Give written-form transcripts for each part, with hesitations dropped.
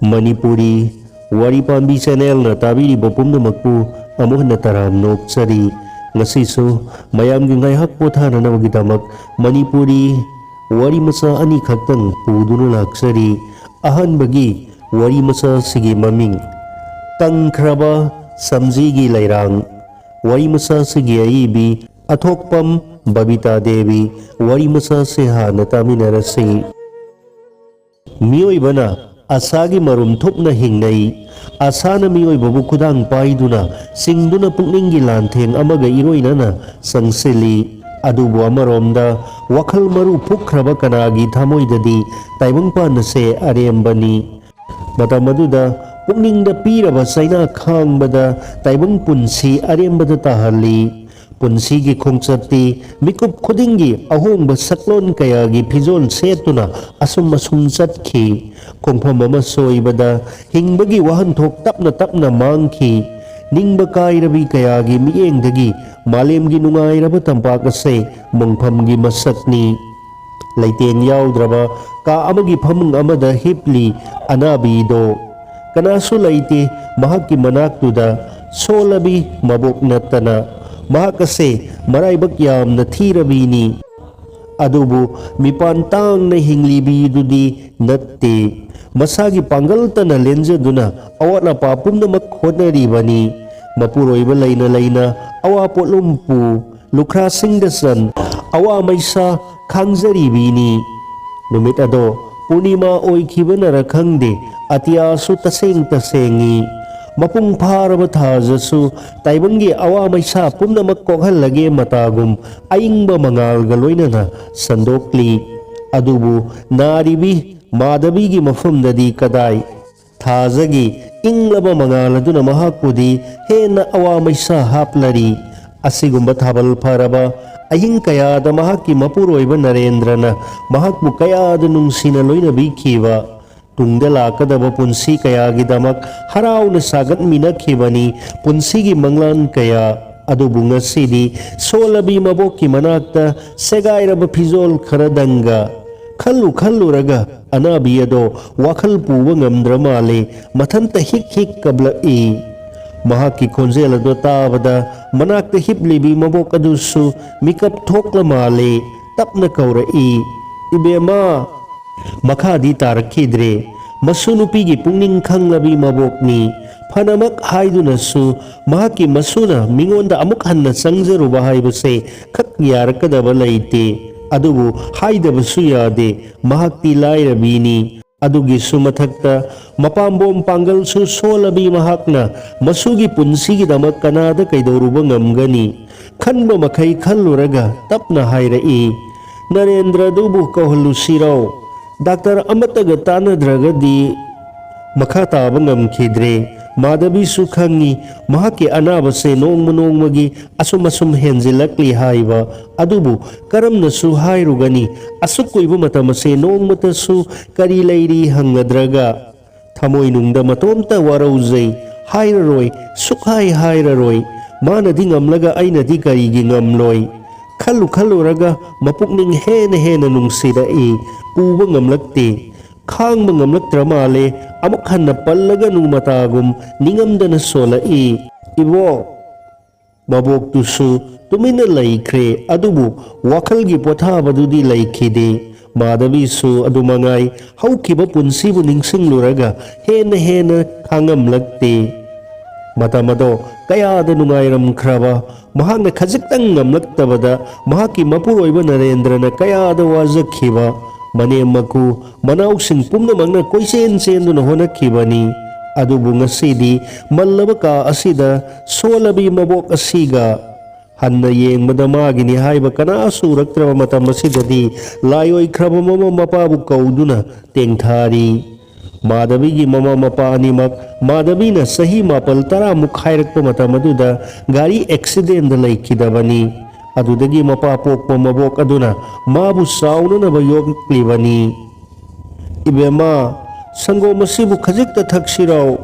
Manipuri Wari Pambi Channel na tabiriba pumnamakpu amuhan na taram nokchari ngasisu mayam gi ngaihak pothana namagidamak Manipuri wari masa ani khaktang puduna laksari ahanbagi wari masa sigi maming tangkraba samjigi lairang wari masa sigi aibi athokpam Babita Devi wari masa se hana taminarasi miyoibana asagi marum thupna hingnai asana miyoibabu khudang paiduna singduna pukningi lantheng amaga iroinana sangsili adubu amaromda wakhal maru pukhraba kanagi thamoidadi taibangpan se arembani matamaduda pukningda piraba saina khangbada taibang punsi arembada tahali punsi gi khongchati mikup khudingi ahongba saklon kayagi phijol setuna asum chatki khongpham ama soibada hingbagi wahanthok tapna mangki ningba kairabi kayagi miengdagi malemgi nungairaba tampak ase mongphamgi masakni leiteng yaudraba ka amagi phamung amada hipli anabido kanasu leite mahakki manaktuda solabi mabok natana mahakase maraibak yamna thirabini adubu mipantang na hinglibidudi natte masagi pangaltana lenjaduna awatna papumna makhonaribani mapuroiba laina awa polumpu lukra singdasan awa maisa khangjaribini numit ado punima oikhibana khangde atiyasu tasengi mapung pharaba thajasu taibangi awa maisa pumnamak kokhalage matagum aingba mangalga loinana sandokli adubu naribi madabigi mafumdadi kadai thajagi inglaba mangaladuna mahakpudi hena awa maisa haplari asigumba thabal pharaba ahing kayada mahakki mapuroiba Narendrana mahakbu kayada nungsina loina bikhiwa tungda lakadaba punsi kayagidamak harawna sagat minakhibani punsigi manglan kaya adubu ngasidi solabi mabokki manakta segairaba phijol kharadanga khallu raga anabi ado wakhal puba ngamdra male mathanta hik kablai mahakki khonjel ado tabada manakta hiplibi mabok adusu mikap thokla male tapna kaurai ibema makhadi tarakhidre masunupigi pungning khanglabi mabokni phanamak haidunasu mahaki masuna mingonda amuk hanna sangjaruba haibase khak yarakadaba leite adubu haidabasu yade mahakti lairabini adugi sumathakta mapambom pangal su solabi mahakna masugi punsigi damak kanada kaidoruba ngamgani khanba makai khalluraga tapna hairai Narendra dubu kahullu sirau Dr. Amataga tanadragadi makata bangam khidre Madhabi sukhangi mahaki anabase nongmagi asum henjilakli haiba adubu karamna su hairugani asukoiba matamase nongmatasu kari leiri hangadraga thamoi nungda matomta warauzai hairaroi sukhai hairaroi manadi ngamlaga ainadi karigi ngamloi khallu raga mapukning hena nungsidai puba ngamlakte khangba ngamlaktra male amuk hanna pallaga nung matagum ningamdana solai ibo mabok tusu tumina laikre adubu wakhalgi pothabadudi laikhide Madhabi su adumangai haukiba punsibu ningsingluraga hena khangamlakte matamado kayada nungairam khraba mahakna khajiktang ngamlaktabada mahaki mapuroiba Narendrana kayada wazakhiba manemaku manausing pumnamangna koisen senduna honakhibani adubu ngasidi mallaba ka asida solabi mabok asiga hanna yengmada magini haiba kana suraktraba matam asidadi layoi khraba mama mapabu kauduna tengthari Madhabigi mama mapa animak Madhabina sahi mapal tara mukhairakpa matamaduda gari accident laikhidabani adudagi mapa pokpa mabok aduna mabu sauna nabayokliwani ibema sango masibu khajikta thaksirau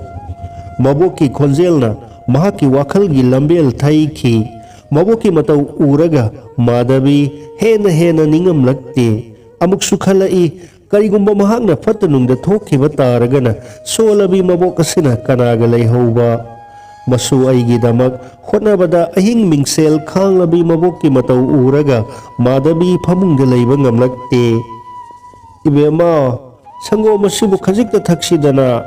maboki khonjelna mahaki wakhalgi lambel thaiki maboki matau uraga Madhabi hena ningamlakte amuk sukhalai ꯀꯔꯤꯒꯨꯝꯕ ꯃꯍꯥꯛꯅ ꯐꯠꯇꯅꯨꯡꯗ ꯊꯣꯛꯈꯤꯕ ꯇꯥꯔꯒꯅ ꯁꯣꯜꯂꯕꯤ ꯃꯕꯣꯛ ꯑꯁꯤꯅ ꯀꯅꯥꯒ ꯂꯩꯍꯧꯕ? ꯃꯁꯨ ꯑꯩꯒꯤꯗꯃꯛ ꯍꯣꯠꯅꯕꯗ ꯑꯍꯤꯡ ꯃꯤꯡꯁꯦꯜ ꯈꯥꯡꯂꯕꯤ ꯃꯕꯣꯛꯀꯤ ꯃꯇꯧ ꯎꯔꯒ ꯃꯥꯙꯕꯤ ꯐꯃꯨꯡꯗ ꯂꯩꯕ ꯉꯝꯂꯛꯇꯦ꯫ ꯏꯕꯦꯝꯃ, ꯁꯪꯒꯣꯝ ꯑꯁꯤꯕꯨ ꯈꯖꯤꯛꯇ ꯊꯛꯁꯤꯗꯅ꯫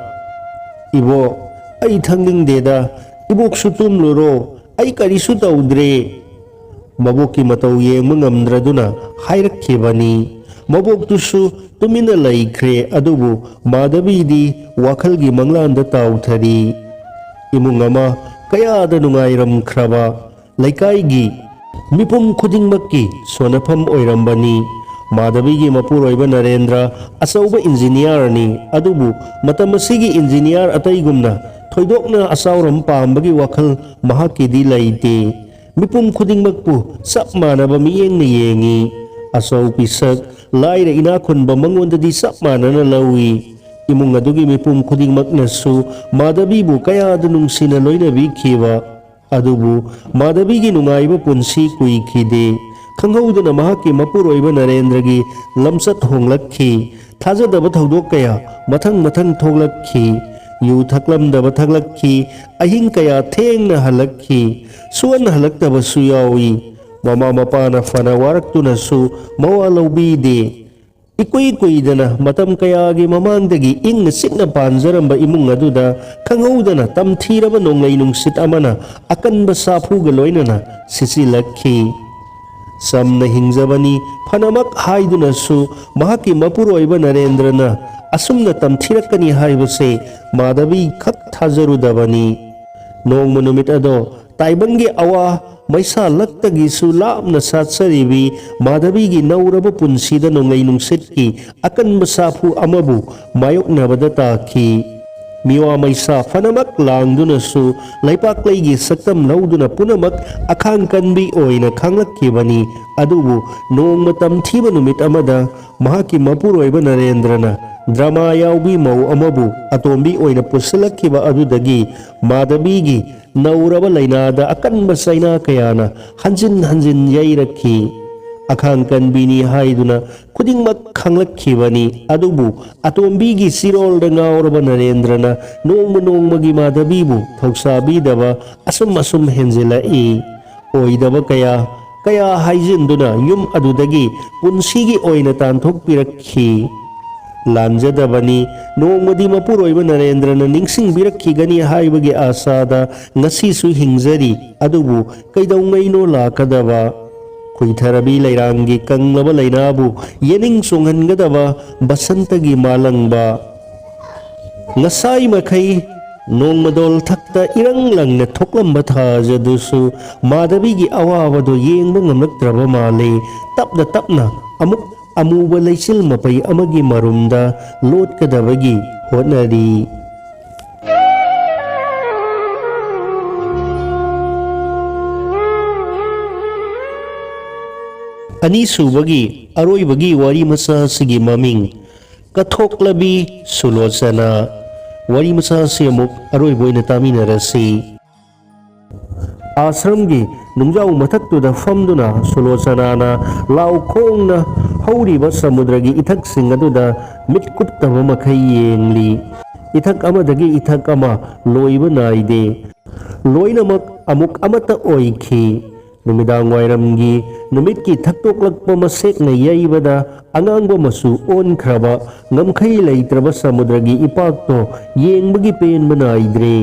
ꯏꯕꯣꯛ, ꯑꯩ ꯊꯛꯅꯤꯡꯗꯦꯗ, ꯏꯕꯣꯛꯁꯨ ꯇꯨꯝꯂꯨꯔꯣ, ꯑꯩ ꯀꯔꯤꯁꯨ ꯇꯧꯗ꯭ꯔꯦ꯫ ꯃꯕꯣꯛꯀꯤ ꯃꯇꯧ ꯌꯦꯡꯕ ꯉꯝꯗ꯭ꯔꯗꯨꯅ ꯍꯥꯏꯔꯛꯈꯤꯕꯅꯤ꯫ ꯃꯕꯣꯛꯇꯨꯁꯨ ꯇꯨꯃꯤꯟꯅ ꯂꯩꯈ꯭ꯔꯦ, ꯑꯗꯨꯕꯨ ꯃꯥꯙꯕꯤꯗꯤ ꯋꯥꯈꯜꯒꯤ ꯃꯪꯂꯥꯟꯗ ꯇꯥꯎꯊꯔꯤ꯫ ꯏꯃꯨꯡ ꯑꯃ ꯀꯌꯥꯗ ꯅꯨꯡꯉꯥꯏꯔꯝꯈ꯭ꯔꯕ ꯂꯩꯀꯥꯏꯒꯤ ꯃꯤꯄꯨꯝ ꯈꯨꯗꯤꯡꯃꯛꯀꯤ ꯁꯣꯟꯅꯐꯝ ꯑꯣꯏꯔꯝꯕꯅꯤ꯫ ꯃꯥꯙꯕꯤꯒꯤ ꯃꯄꯨꯔꯣꯏꯕ ꯅꯔꯦꯟꯗ꯭ꯔ ꯑꯆꯧꯕ ꯏꯟꯖꯤꯅꯤꯌꯥꯔꯅꯤ, ꯑꯗꯨꯕꯨ ꯃꯇꯝ ꯑꯁꯤꯒꯤ ꯏꯟꯖꯤꯅꯤꯌꯥꯔ ꯑꯇꯩꯒꯨꯝꯅ ꯊꯣꯏꯗꯣꯛꯅ ꯑꯆꯥꯎꯔꯝ ꯄꯥꯝꯕꯒꯤ ꯋꯥꯈꯜ ꯃꯍꯥꯛꯀꯤꯗꯤ ꯂꯩꯇꯦ꯫ ꯃꯤꯄꯨꯝ ꯈꯨꯗꯤꯡꯃꯛꯄꯨ ꯆꯞ ꯃꯥꯟꯅꯕ ꯃꯤꯠꯌꯦꯡꯅ ꯌꯦꯡꯉꯤ꯫ ꯑꯆꯧ ꯄꯤꯁꯛ, ꯂꯥꯏꯔ ꯏꯅꯥꯈꯨꯟꯕ ꯃꯉꯣꯟꯗꯗꯤ ꯆꯞ ꯃꯥꯟꯅꯅ ꯂꯧꯏ꯫ ꯏꯃꯨꯡ ꯑꯗꯨꯒꯤ ꯃꯤꯄꯨꯝ ꯈꯨꯗꯤꯡꯃꯛꯅꯁꯨ ꯃꯥꯙꯕꯤꯕꯨ ꯀꯌꯥꯗ ꯅꯨꯡꯁꯤꯅ ꯂꯣꯏꯅꯕꯤꯈꯤꯕ, ꯑꯗꯨꯕꯨ ꯃꯥꯙꯕꯤꯒꯤ ꯅꯨꯡꯉꯥꯏꯕ ꯄꯨꯟꯁꯤ ꯀꯨꯏꯈꯤꯗꯦ꯫ ꯈꯪꯍꯧꯗꯅ ꯃꯍꯥꯛꯀꯤ ꯃꯄꯨꯔꯣꯏꯕ ꯅꯔꯦꯟꯗ꯭ꯔꯒꯤ ꯂꯝꯆꯠ ꯍꯣꯡꯂꯛꯈꯤ꯫ ꯊꯥꯖꯗꯕ ꯊꯧꯗꯣꯛ ꯀꯌꯥ ꯃꯊꯪ ꯃꯊꯪ ꯊꯣꯛꯂꯛꯈꯤ꯫ ꯌꯨ ꯊꯛꯂꯝꯗꯕ ꯊꯛꯂꯛꯈꯤ, ꯑꯍꯤꯡ kaya ꯊꯦꯡꯅ ꯍꯜꯂꯛꯈꯤ, ꯁꯨꯡꯍꯟ ꯍꯜꯂꯛꯇꯕꯁꯨ ꯌꯥꯎꯏ꯫ ꯃꯃꯥ ꯃꯄꯥꯅ ꯐꯅ ꯋꯥꯔꯛꯇꯨꯅꯁꯨ ꯃꯋꯥ ꯂꯧꯕꯤꯗꯦ꯫ ꯏꯀꯨꯏ ꯀꯨꯏꯗꯅ ꯃꯇꯝ ꯀꯌꯥꯒꯤ ꯃꯃꯥꯡꯗꯒꯤ ꯏꯪꯅ ꯆꯤꯛꯅ ꯄꯥꯟꯖꯔꯝꯕ ꯏꯃꯨꯡ ꯑꯗꯨꯗ ꯈꯪꯍꯧꯗꯅ ꯇꯝꯊꯤꯔꯕ ꯅꯣꯡꯂꯩ ꯅꯨꯡꯁꯤꯠ ꯑꯃꯅ ꯑꯀꯟꯕ ꯁꯥꯐꯨꯒ ꯂꯣꯏꯅꯅ ꯁꯤꯠꯆꯤꯜꯂꯛꯈꯤ꯫ ꯆꯝꯅ ꯍꯤꯡꯖꯕꯅꯤ ꯐꯅꯃꯛ ꯍꯥꯏꯗꯨꯅꯁꯨ ꯃꯍꯥꯛꯀꯤ ꯃꯄꯨꯔꯣꯏꯕ ꯅꯔꯦꯟꯗ꯭ꯔꯅ ꯑꯁꯨꯝꯅ ꯇꯝꯊꯤꯔꯛꯀꯅꯤ ꯍꯥꯏꯕꯁꯦ ꯃꯥꯙꯕꯤ ꯈꯛ ꯊꯥꯖꯔꯨꯗꯕꯅꯤ꯫ ꯅꯣꯡꯃ ꯅꯨꯃꯤꯠ ꯑꯗꯣ ꯇꯥꯏꯕꯪꯒꯤ ꯑꯋꯥ ꯃꯩꯁꯥ ꯂꯛꯇꯒꯤꯁꯨ ꯂꯥꯞꯅ ꯁꯥꯠꯆꯔꯤꯕꯤ ꯃꯥꯙꯕꯤꯒꯤ ꯅꯧꯔꯕ ꯄꯨꯟꯁꯤꯗ ꯅꯣꯡꯂꯩ ꯅꯨꯡꯁꯤꯠꯀꯤ ꯑꯀꯟꯕ ꯁꯥꯐꯨ ꯑꯃꯕꯨ ꯃꯥꯌꯣꯛꯅꯕꯗ ꯇꯥꯈꯤ꯫ ꯃꯤꯋꯥ ꯃꯩꯁꯥ ꯐꯅꯃꯛ ꯂꯥꯡꯗꯨꯅꯁꯨ ꯂꯩꯄꯥꯛꯂꯩꯒꯤ ꯁꯛꯇꯝ ꯂꯧꯗꯨꯅ ꯄꯨꯝꯅꯃꯛ ꯑꯈꯥꯡ ꯀꯟꯕꯤ ꯑꯣꯏꯅ ꯈꯥꯡꯂꯛꯈꯤꯕꯅꯤ꯫ ꯑꯗꯨꯕꯨ ꯅꯣꯡꯃ ꯇꯝꯊꯤꯕ ꯅꯨꯃꯤꯠ ꯑꯃꯗ ꯃꯍꯥꯛꯀꯤ ꯃꯄꯨꯔꯣꯏꯕ ꯅꯔꯦꯟꯗ꯭ꯔꯅ ꯗ꯭ꯔꯃꯥ ꯌꯥꯎꯕꯤ ꯃꯧ ꯑꯃꯕꯨ ꯑꯇꯣꯝꯕꯤ ꯑꯣꯏꯅ ꯄꯨꯁꯤꯜꯂꯛꯈꯤꯕ ꯑꯗꯨꯗꯒꯤ ꯃꯥꯙꯕꯤꯒꯤ ꯅꯧꯔꯕ ꯂꯩꯅꯥꯗ ꯑꯀꯟꯕ ꯆꯩꯅꯥ ꯀꯌꯥꯅ ꯍꯟꯖꯤꯟ ꯍꯟꯖꯤꯟ ꯌꯩꯔꯛꯈꯤ꯫ ꯑꯈꯥꯡ ꯀꯟꯕꯤꯅꯤ ꯍꯥꯏꯗꯨꯅ ꯈꯨꯗꯤꯡꯃꯛ ꯈꯪꯂꯛꯈꯤꯕꯅꯤ, ꯑꯗꯨꯕꯨ ꯑꯇꯣꯝꯕꯤꯒꯤ ꯆꯤꯔꯣꯜꯗ ꯉꯥꯎꯔꯕ ꯅꯔꯦꯟꯗ꯭ꯔꯅ ꯅꯣꯡꯃ ꯅꯣꯡꯃꯒꯤ ꯃꯥꯙꯕꯤꯕꯨ ꯊꯧꯁꯥꯕꯤꯗꯕ ꯑꯁꯨꯝ ꯍꯦꯟꯖꯤꯜꯂꯛꯏ꯫ ꯑꯣꯏꯗꯕ ꯀꯌꯥ ꯍꯥꯏꯖꯤꯟꯗꯨꯅ ꯌꯨꯝ ꯑꯗꯨꯗꯒꯤ ꯄꯨꯟꯁꯤꯒꯤ ꯑꯣꯏꯅ ꯇꯥꯟꯊꯣꯛꯄꯤꯔꯛꯈꯤ꯫ ꯂꯥꯟꯖꯗꯕꯅꯤ, ꯅꯣꯡꯃꯗꯤ ꯃꯄꯨꯔꯣꯏꯕ ꯅꯔꯦꯟꯗ꯭ꯔꯅ ꯅꯤꯡꯁꯤꯡꯕꯤꯔꯛꯈꯤꯒꯅꯤ ꯍꯥꯏꯕꯒꯤ ꯑꯥꯁꯥꯗ ꯉꯁꯤꯁꯨ ꯍꯤꯡꯖꯔꯤ, ꯑꯗꯨꯕꯨ ꯀꯩꯗꯧꯉꯩꯅꯣ ꯂꯥꯛꯀꯗꯕ ꯈꯨꯏꯊꯔꯕꯤ ꯂꯩꯔꯥꯡꯒꯤ ꯀꯪꯂꯕ ꯂꯩꯅꯥꯕꯨ ꯌꯦꯅꯤꯡ ꯆꯣꯡꯍꯟꯒꯗꯕ ꯕꯁꯟꯇꯒꯤ ꯃꯥꯂꯪꯕ ꯉꯁꯥꯏ ꯃꯈꯩ ꯅꯣꯡꯃꯗꯣꯜ ꯊꯛꯇ ꯏꯔꯪ ꯂꯪꯅ ꯊꯣꯛꯂꯝꯕ ꯊꯥꯖꯗꯨꯁꯨ ꯃꯥꯙꯕꯤꯒꯤ ꯑꯋꯥꯕꯗꯣ ꯌꯦꯡꯕ ꯉꯝꯂꯛꯇ꯭ꯔꯕ ꯃꯥꯜꯂꯤ꯫ ꯇꯞꯅ ꯇꯞꯅ ꯑꯃꯨꯛ ꯑꯃꯨꯕ ꯂꯩꯆꯤꯜ ꯃꯄꯩ ꯑꯃꯒꯤ ꯃꯔꯨꯝꯗ ꯂꯣꯠꯀꯗꯕꯒꯤ ꯍꯣꯠꯅꯔꯤ꯫ ꯑꯅꯤꯁꯨꯕꯒꯤ ꯑꯔꯣꯏꯕꯒꯤ ꯋꯥꯔꯤ ꯃꯆꯥ ꯑꯁꯤꯒꯤ ꯃꯃꯤꯡ ꯀꯠꯊꯣꯛꯂꯕꯤ ꯁꯨꯂꯣꯆꯅꯥ꯫ ꯋꯥꯔꯤ ꯃꯆꯥ ꯑꯁꯤ ꯑꯃꯨꯛ ꯑꯔꯣꯏꯕ ꯑꯣꯏꯅ ꯇꯥꯃꯤꯟꯅꯔꯁꯤ꯫ आश्रमगी नुंजाउ मथक्तुदा फमदुना सुलोचनाना लाउ खोंगना हौरिबा समुद्रगी इथकसिंग अदुदा मिटकुप्तबा मखै येंगली। इथक अमदगी इथक अमा लोइबा नाइदे, लोइनमक अमुक अमता ओइखी। नुमिदांग वाइरमगी नुमितकी थक्तोक्लक्पा मसेकना यैबदा अंगांगबा मसु ओनख्रबा ngамखै ꯂꯩꯇ꯭ꯔꯕ समुद्रगी इपाक्तो येंबगी पेनबा नाइद्रे।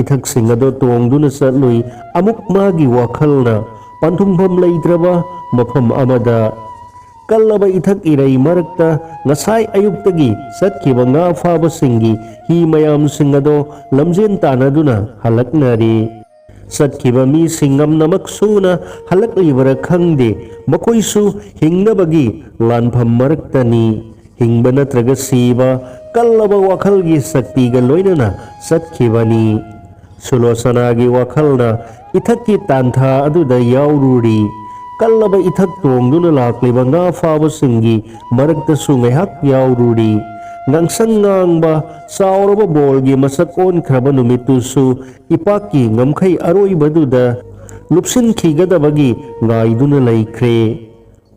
इथकसिंग अदो तोंगदुना चꯠलुई अमुक मागी वाखलना पंथुमफम लैत्रबा मफम अमदा। कल्लबा इथक इरई मरक्ता ngасai अयुक्तगी चटखिबा nga फाबसिंगी ही मयामसिंग अदो लमजेन तानादुना हलकनारी। चटखिबा मीसिंग amnamak suna हलकलिबरा खंगदे, मखोइसु हिंगनबगी लानफम मरक्तनी। हिंगबा नत्रगा सीबा कल्लबा वाखलगी शक्तिगा लोइनना चटखिबनी। सुलोचनागी वाखलना इथक्की तांथा अदुदा याउरुरी। कल्लबा इथक तोंगदुना लाक्लिबा nga फाबसिंगी मरक्तसु ngaiहक याउरुरी। ngangsang ngang चावरबा बोलगी मसक ओनख्रबा नुमितुसु इपाक्की ngамखै अरोइबदुदा लुपसिनखिगदबगी ngaइदुना लैख्रे।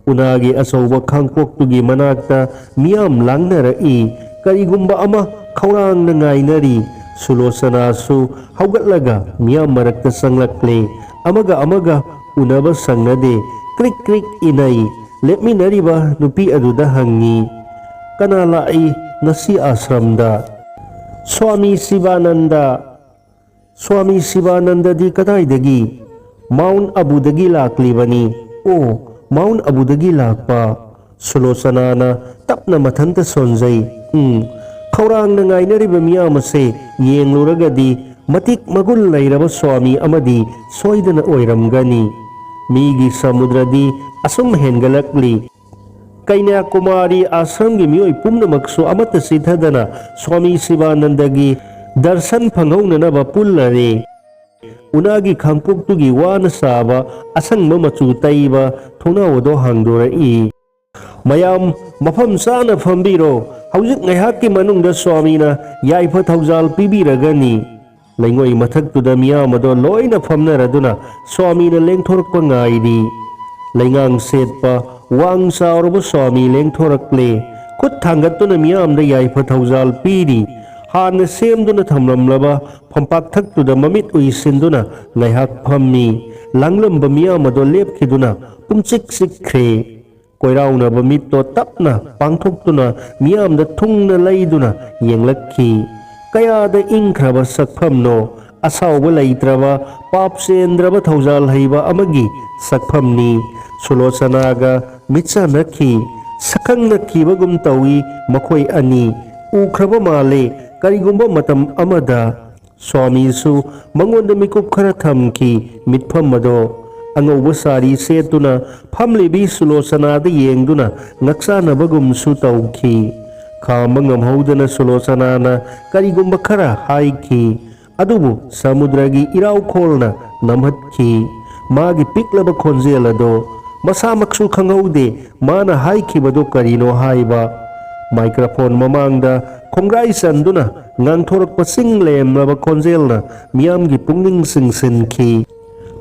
Unagi asauba khangpoktugi manakta miyam langnara'i karigumba ama khaurang na ngainari Sulosana su haugatlaga miyam marakta sanglakle amaga unaba sangnade krik inai lepminariba nupi aduda hangi kana lai ngasi asramda Swami Sivananda di kadaidagi Mount Abudagi laklibani Mount Abudagi lakpa Sulosana na tapna mathanta sonjay khaurang na ngainariba miyam ase yengluragadi matik magul lairaba Swami amadi soidana oiramgani migi samudradi asum hengalakli Kanyakumari asramgi miyoi pumnamaksu amata sithadana Swami Sivanandagi darshan phanghonanaba pullare Unagi khangpoktugi wana saba asangba machu taiba thonawado hangdorai mayam mafam sana phambiro haujik ngaihakki manungda Swamina yaifa thaujal pibiragani laingoi mathaktuda miyamado loina famnaraduna Swamina lengthorkpa ngairi laingang setpa wang sauraba Swami lengthorakle khut thangattuna miyamda yaifa thaujal piri Hana semduna thamlamlaba phampak thaktuda mamit uisinduna ngaihak phammi langlamba miyamado lepkhiduna pumchik sikkhre koirauna bamitto tapna pangthoktuna miyamda thungna laiduna yenglakhi kayada ingkhraba sakphamno asauba laitraba papsendraba thaujal haiba amagi sakphamni Sulosanaga mitsanakhi sakhangnakhibagum tawi makhoi ani ukhraba male karigumba matam amada Swami su mangonda mikup khara thamki mitpham mado angauba sari setuna phamlibi Sulosanada yengduna ngaksanabagum su tawki khamba ngamhaudana Sulosanana karigumba khara haiki adubu samudragi irau kholna namhatkhi magi piklaba khonjelado masamaksu khangaude mana haikibado karino haiba microphone mamangda khongrai sanduna ngangthorak pasing lemlaba khonjelna miyamgi pungning singsinki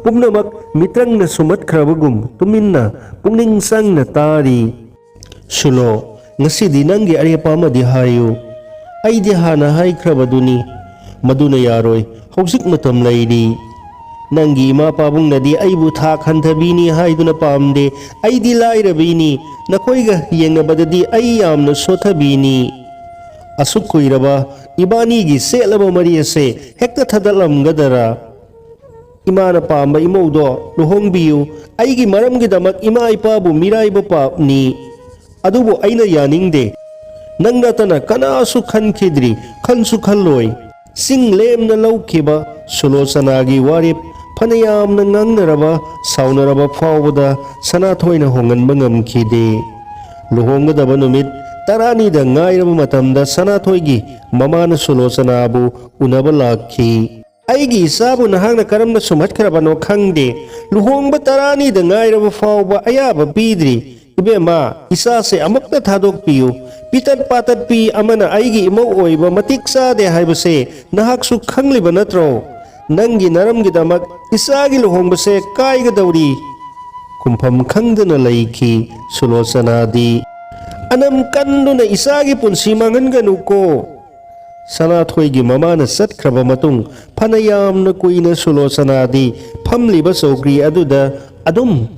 pumnamak mitrangna sumat khrabagum tuminna pungning sangna tari Sulo ngasidi nanggi arepa amadi hayu aidi hana haikrabaduni maduna yaroi hojik matam lairi Nangi ima pabung nadi aibu thak hanthabini haiduna pamde aidi lairabini nakoiga yengnabadadi ai yamna sothabini asuk kuiraba ibani gi selaba mari ase hekta thadalamgadara imana pamba imaudo luhongbiu aigi maramgi damak ima ipabu miraiba papni adubu aina yaningde nangratana kanasu khankidri khansu khalloi sing lemna laukiba Sulosanagi warip Panayam na ngangnaraba saunaraba fawbada sanathoina honganba ngamkhide luhonggadaba numit taranida ngairaba matamda sanathoigi mamana Sulosanabu unaba lakhi aigi isabu nahangna karamna sumhatkrabano khangde luhongba taranida ngairaba fawba ayaba pidri ibema isase amakta thadokpiyu pitat patat pi amana aigi imau oiba matik sade haibase nahaksu khangliba natro Nangi naramgi damak isagi luhongbase kaigadawri kumpham khangdana laiki Sulosanadi anam kanduna isagi punsi manganganuko Sanathoigi mamana satkraba matung phanayamna kuina Sulosanadi phamliba sokri aduda adum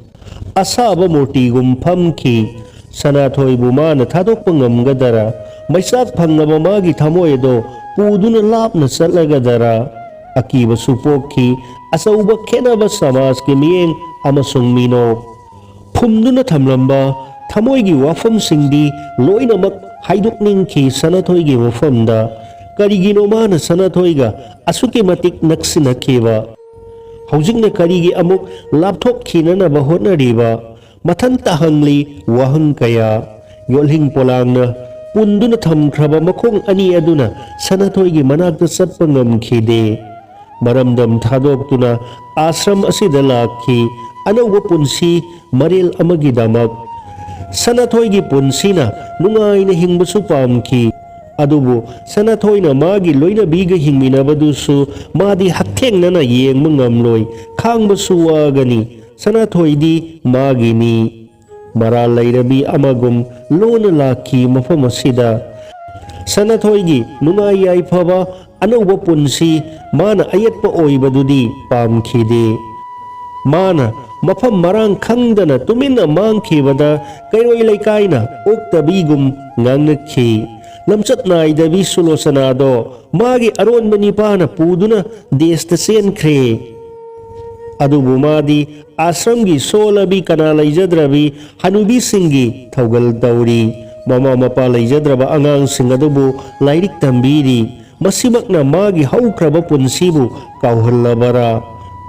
asaba murtigum phamki Sanathoibu mana thadokpa ngamgadara maisak phangaba magi thamoido puduna lapna satlagadara Akiba supokhi asauba khenaba samas ke miyeng amasung mino phumduna thamlamba thamoigi wafam singdi loinamak haidukningki Sanathoigi wafamda karigino mana Sanathoiga asuke matik naksinakhiba haujikna karigi amuk lapthok khinanaba hotnariba mathan tahangli wahang kaya yolhing polangna punduna thamkhraba makhong ani aduna Sanathoigi manakta satpa ngamkhide maramdam thadokuna ashram asida lakhi anauba punsi maril amagi damak Sanathoigi punsina nungaina hingbasu pamki adubu Sanathoina magi loina biga hingminabadusu madi hakthengnana yengma ngamloi khangbasu wagani Sanathoidi magini Maral lairabi amagum lona laki mafam asida. Sanathoi nungai yaifaba anauba punsi mana ayatpa oibadudi pamkhide. Mana mafam marang khangdana tumina mangkhibada kairoi laikaina oktabigum ngangnakhi. Lamsat naidabi Sulosanado magi aron manipana puduna desta senkre. Adubu madi asramgi solabi kana laijadrabi hanubi singi thaugal tauri. Mama mapa laijadraba angang sing adubu lairik tambiri. Masimakna magi haukraba punsibu kauhallabara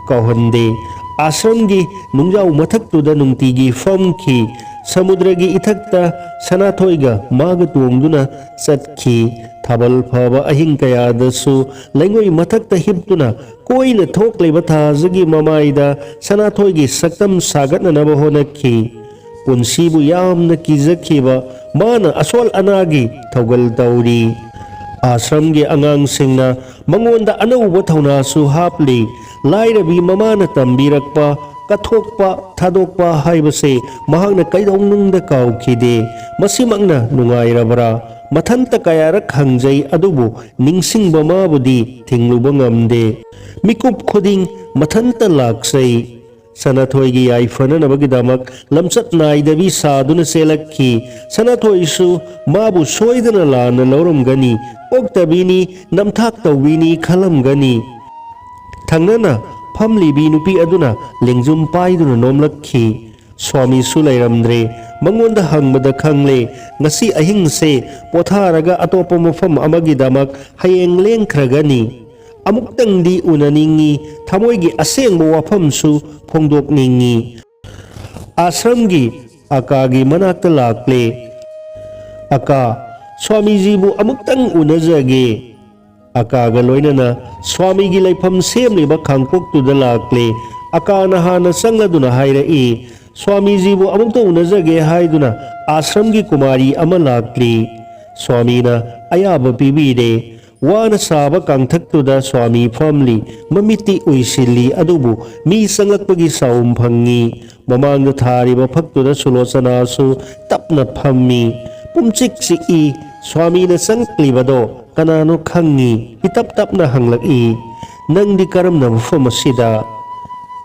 kauhande. Asramgi nungjau mathaktuda nungtigi famki. Samudragi ithakta Sanathoiga maga tuongduna satki. Thabal phaba ahing kayadasu laingoi mathakta hiptuna koina thokleba thajagi mamaida Sanathoigi saktam sagatnanaba honakhi. Punsibu yamna kijakhiba mana asol anagi thaugal tauri. Asramgi angangsingna mangonda anauba thaunasu hapli. Lairabi mamana tambirakpa kathokpa thadokpa haibase mahakna kaidongnungda kaukhide. Masimakna nungairabara mathanta kayarak hangjai adubu ningsingba mabudi thingluba ngamde. Mikup khuding mathanta laksai. Sanathoigi yaifananabagidamak lamsat naidabi saduna selakhi. Sanathoisu mabu soidana lana lauramgani oktabini namthak tawbini khalamgani. Thangnana famlibi nupi aduna lengjum paiduna nomlakhi. Swami su lairamdre mangonda hangbada khangle ngasi ahingse potharaga atopa mafam amagidamak hayeng lengkhragani. Amuktangdi unaningi thamoigi asengba wafamsu phongdokningi. Asramgi akagi manakta lakle. Aka Swamijibu amuktang unajage. Akaga loinana Swamigi laifam semliba khangpoktuda lakle. Aka nahana sangladuna hairai. Swamijibu amukta unajage haiduna asramgi kumari ama lakle. Swamina ayaba pibide. Wana saba kangthaktuda Swami family mamiti uisili adubu mi sanglakpagi saum phangi. Mamangda thariba phaktuda Sulosanasu tapna phammi. Pumchik siki Swamina sangklibado kanano khangi itap tapna hanglaki. Nangdi karamna mafam asida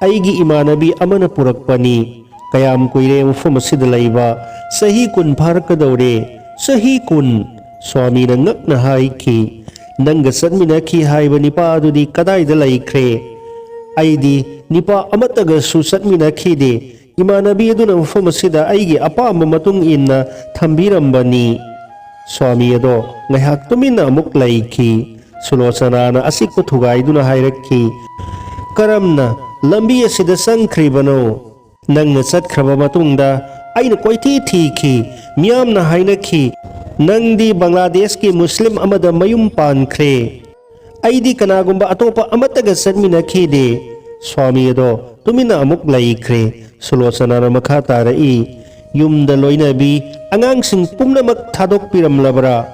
aigi imanabi amana purakpani. Kayam kuire mafam asida laiba sahi kun pharakadaure. Sahi kun Swamina ngakna haiki. Nanga satminakhi haiba nipa adudi kadaida laikre. Aidi nipa amataga su satminakhi de. Imanabi aduna mafam asida aigi apamba matung inna thambirambani. Swami ado ngaihak tumina amuk laiki. Sulosanana asikpa thugaiduna hairakhi. Karamna lambi asida sangkhribano. Nangna satkraba matungda aina koiti thiki. Miyamna hainakhi. Nangdi Bangladesh ki Muslim amada mayum pankre. Aidi kanagumba atopa amataga satminakhi de. Swami ado tumina amuk laikre. Sulosanana makatarai. Yumda loinabi angangsing pumnamak thadok piramlabra.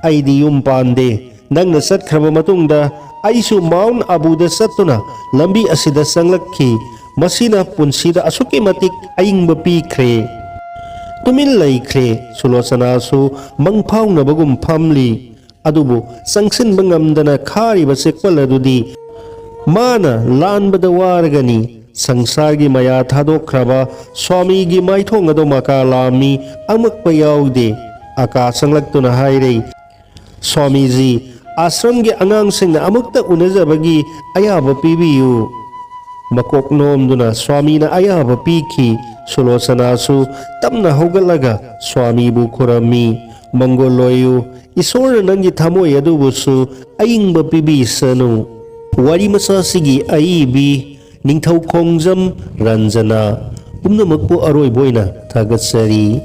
Aidi yum pande. Nangna satkraba matungda aisu Mount Abuda satuna lambi asida sanglakhi. Masina punsida asuki matik aingba pikre. Tumin laikre. Sulosanasu mangphaw na bagum phamli. Adubu sangsin bangamdana khariba sekpaladudi mana lanbada wargani. Sangsargi maya thadokraba Swamigi maithong ado makalami amakpa yaude. Aka sanglaktuna hairei. Swamiji asramgi angangsingna amukta unajabagi ayaba pibiyu. Makok nomduna Swamina ayaba piki. Sulosanasu tamna hogalaga Swamibu khurami. Mangoloyu isora nangi thamoy adubusu ayingba pibisanu. Wari masasigi aibi Ningthau Khongjam Ranjana pumnamakpu aroiboina thagatsari.